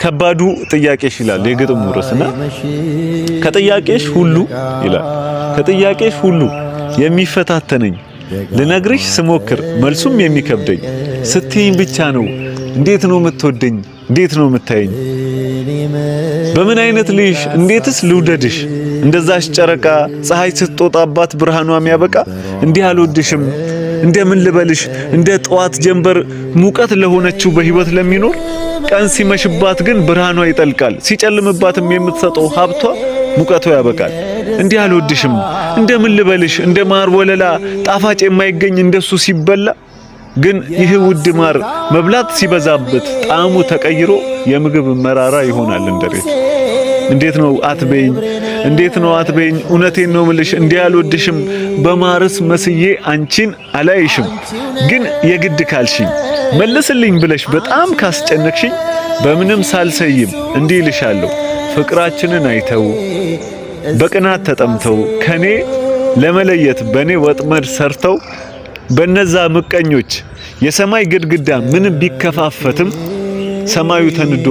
ከባዱ ጥያቄሽ ይላል የግጥሙ ርዕስና ከጥያቄሽ ሁሉ ይላል ከጥያቄሽ ሁሉ የሚፈታተነኝ ልነግርሽ ስሞክር መልሱም የሚከብደኝ ስትይኝ ብቻ ነው እንዴት ነው የምትወደኝ እንዴት ነው የምታየኝ በምን አይነት ልሽ እንዴትስ ልውደድሽ እንደዛሽ ጨረቃ ፀሐይ ስትወጣባት ብርሃኗ የሚያበቃ እንዲህ አልወድሽም እንደምን ልበልሽ እንደ ጧት ጀንበር ሙቀት ለሆነችው በህይወት ለሚኖር ቀን ሲመሽባት ግን ብርሃኗ ይጠልቃል ሲጨልምባትም የምትሰጠው ሀብቷ ሙቀቷ ያበቃል እንዲህ አልወድሽም እንደምን ልበልሽ እንደ ማር ወለላ ጣፋጭ የማይገኝ እንደሱ ሲበላ ግን ይህ ውድ ማር መብላት ሲበዛበት ጣዕሙ ተቀይሮ የምግብ መራራ ይሆናል እንደሬት እንዴት ነው አትበይኝ እውነቴን ነው ምልሽ እንዲህ አልወድሽም በማርስ መስዬ አንቺን አላይሽም ግን የግድ ካልሽኝ መልስልኝ ብለሽ በጣም ካስጨነቅሽኝ በምንም ሳልሰይም እንዲህ ልሻለሁ ፍቅራችንን አይተው በቅናት ተጠምተው ከኔ ለመለየት በኔ ወጥመድ ሰርተው በነዛ ምቀኞች የሰማይ ግድግዳ ምን ቢከፋፈትም ሰማዩ ተንዶ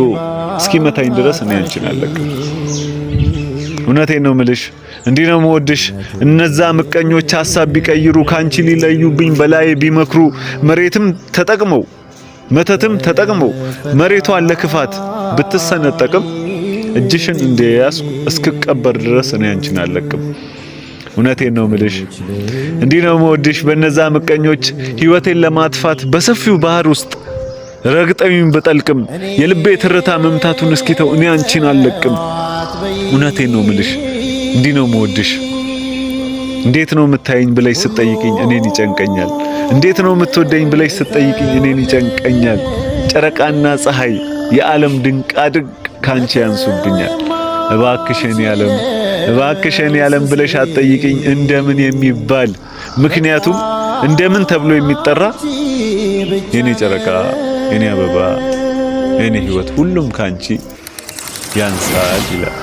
እስኪመታኝ ድረስ እኔ አንቺን አልለቅም እውነቴን ነው ምልሽ እንዲህ ነው የምወድሽ እነዛ ምቀኞች ሐሳብ ቢቀይሩ ካንቺ ሊለዩብኝ በላይ ቢመክሩ መሬትም ተጠቅመው መተትም ተጠቅመው መሬቷን ለክፋት ብትሰነጠቅም እጅሽን እንደያዝኩ እስክቀበር ድረስ እኔ አንቺን አልለቅም እውነቴን ነው ምልሽ እንዲህ ነው የምወድሽ በነዛ ምቀኞች ህይወቴን ለማጥፋት በሰፊው ባህር ውስጥ ረግጠውኝ በጠልቅም የልቤ ትርታ መምታቱን እስኪተው እኔ አንቺን አልለቅም እውነቴን ነው ምልሽ እንዲህ ነው የምወድሽ እንዴት ነው የምታየኝ ብለሽ ስትጠይቂኝ እኔን ይጨንቀኛል እንዴት ነው የምትወደኝ ብለሽ ስትጠይቂኝ እኔን ይጨንቀኛል ጨረቃና ፀሐይ የዓለም ድንቃድንቅ ካንቺ ያንሱብኛል እባክሽን ያለም ብለሽ አትጠይቂኝ እንደምን የሚባል ምክንያቱም እንደምን ተብሎ የሚጠራ የኔ ጨረቃ የኔ አበባ የኔ ህይወት ሁሉም ካንቺ ያንሳል ይላል